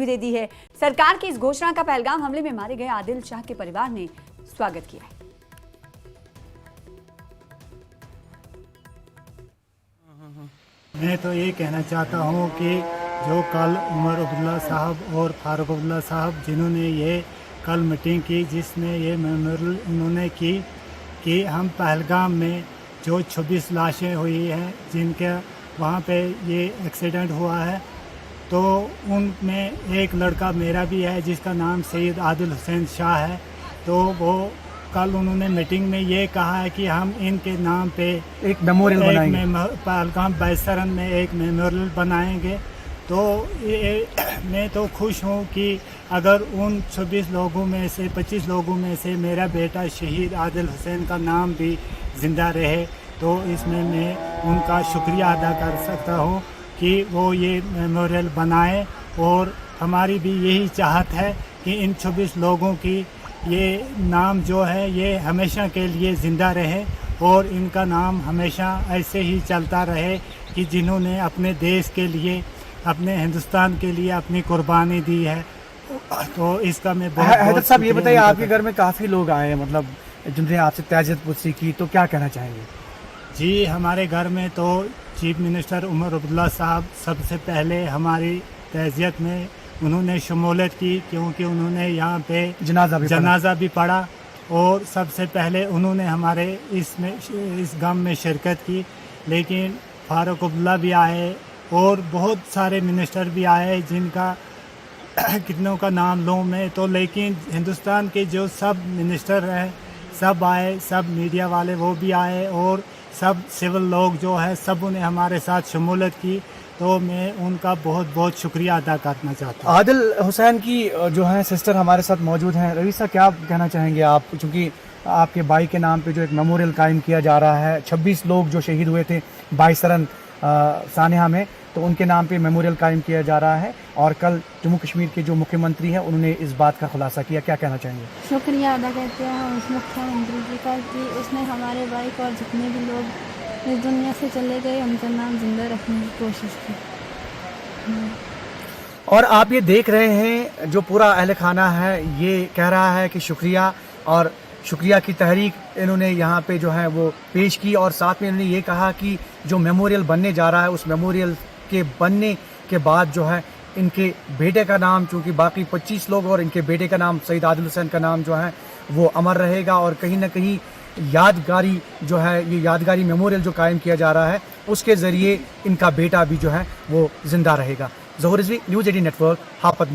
भी दे दी है। सरकार की इस घोषणा का पहलगाम हमले में मारे गए आदिल शाह के परिवार ने स्वागत किया है। मैं तो ये कहना चाहता हूँ कि जो कल उमर अब्दुल्ला साहब और फारूक अब्दुल्ला साहब जिन्होंने ये कल मीटिंग की, जिसमें ये मेमोरियल उन्होंने की कि हम पहलगाम में जो 26 लाशें हुई हैं जिनके वहाँ पे ये एक्सीडेंट हुआ है, तो उनमें एक लड़का मेरा भी है जिसका नाम सैयद आदिल हुसैन शाह है। तो वो कल उन्होंने मीटिंग में ये कहा है कि हम इनके नाम पे एक मेमोरियल बनाएंगे, पहलगाम बैसरन में एक मेमोरियल बनाएंगे। तो मैं तो खुश हूँ कि अगर उन 26 लोगों में से 25 लोगों में से मेरा बेटा शहीद आदिल हुसैन का नाम भी ज़िंदा रहे, तो इसमें मैं उनका शुक्रिया अदा कर सकता हूँ कि वो ये मेमोरियल बनाए। और हमारी भी यही चाहत है कि इन 26 लोगों की ये नाम जो है ये हमेशा के लिए ज़िंदा रहे और इनका नाम हमेशा ऐसे ही चलता रहे कि जिन्होंने अपने देश के लिए, अपने हिंदुस्तान के लिए अपनी कुर्बानी दी है। तो इसका मैं हैदर साहब ये बताइए, आपके घर में काफ़ी लोग आए हैं, मतलब जिन्होंने आपसे ताज़ियत पुरसी की, तो क्या कहना चाहेंगे? जी, हमारे घर में तो चीफ मिनिस्टर उमर अब्दुल्ला साहब सबसे पहले हमारी ताज़ियत में उन्होंने शमूलियत की, क्योंकि उन्होंने यहाँ पे जनाजा भी पढ़ा और सबसे पहले उन्होंने हमारे इस गम में शिरकत की। लेकिन फारूक अब्दुल्ला भी आए और बहुत सारे मिनिस्टर भी आए जिनका कितनों का नाम लूँ मैं तो, लेकिन हिंदुस्तान के जो सब मिनिस्टर हैं सब आए, सब मीडिया वाले वो भी आए और सब सिविल लोग जो है सब उन्हें हमारे साथ शमूलियत की। तो मैं उनका बहुत बहुत शुक्रिया अदा करना चाहता हूँ। आदिल हुसैन की जो है सिस्टर हमारे साथ मौजूद हैं। रवि साहब क्या कहना चाहेंगे आप, चूँकि आपके भाई के नाम पे जो एक मेमोरियल कायम किया जा रहा है, 26 लोग जो शहीद हुए थे बाईसरन सानिया में, तो उनके नाम पे मेमोरियल कायम किया जा रहा है और कल जम्मू कश्मीर के जो मुख्यमंत्री हैं उन्होंने इस बात का खुलासा किया, क्या कहना चाहेंगे? शुक्रिया अदा करते हैं उस मुख्यमंत्री जी का कि उसने हमारे भाई को और जितने भी लोग इस दुनिया से चले गए उनका नाम जिंदा रखने की कोशिश की। और आप ये देख रहे हैं जो पूरा अहल खाना है ये कह रहा है कि शुक्रिया, और शुक्रिया की तहरीक इन्होंने यहाँ पे जो है वो पेश की, और साथ में इन्होंने ये कहा कि जो मेमोरियल बनने जा रहा है उस मेमोरियल के बनने के बाद जो है इनके बेटे का नाम, चूँकि बाकी 25 लोग और इनके बेटे का नाम सैयद आदिल हुसैन का नाम जो है वो अमर रहेगा, और कहीं ना कहीं यादगारी जो है ये यादगारी मेमोरियल जो कायम किया जा रहा है उसके ज़रिए इनका बेटा भी जो है वो ज़िंदा रहेगा। ज़ोहर रिज़वी, न्यूज़ 18 नेटवर्क, हापत।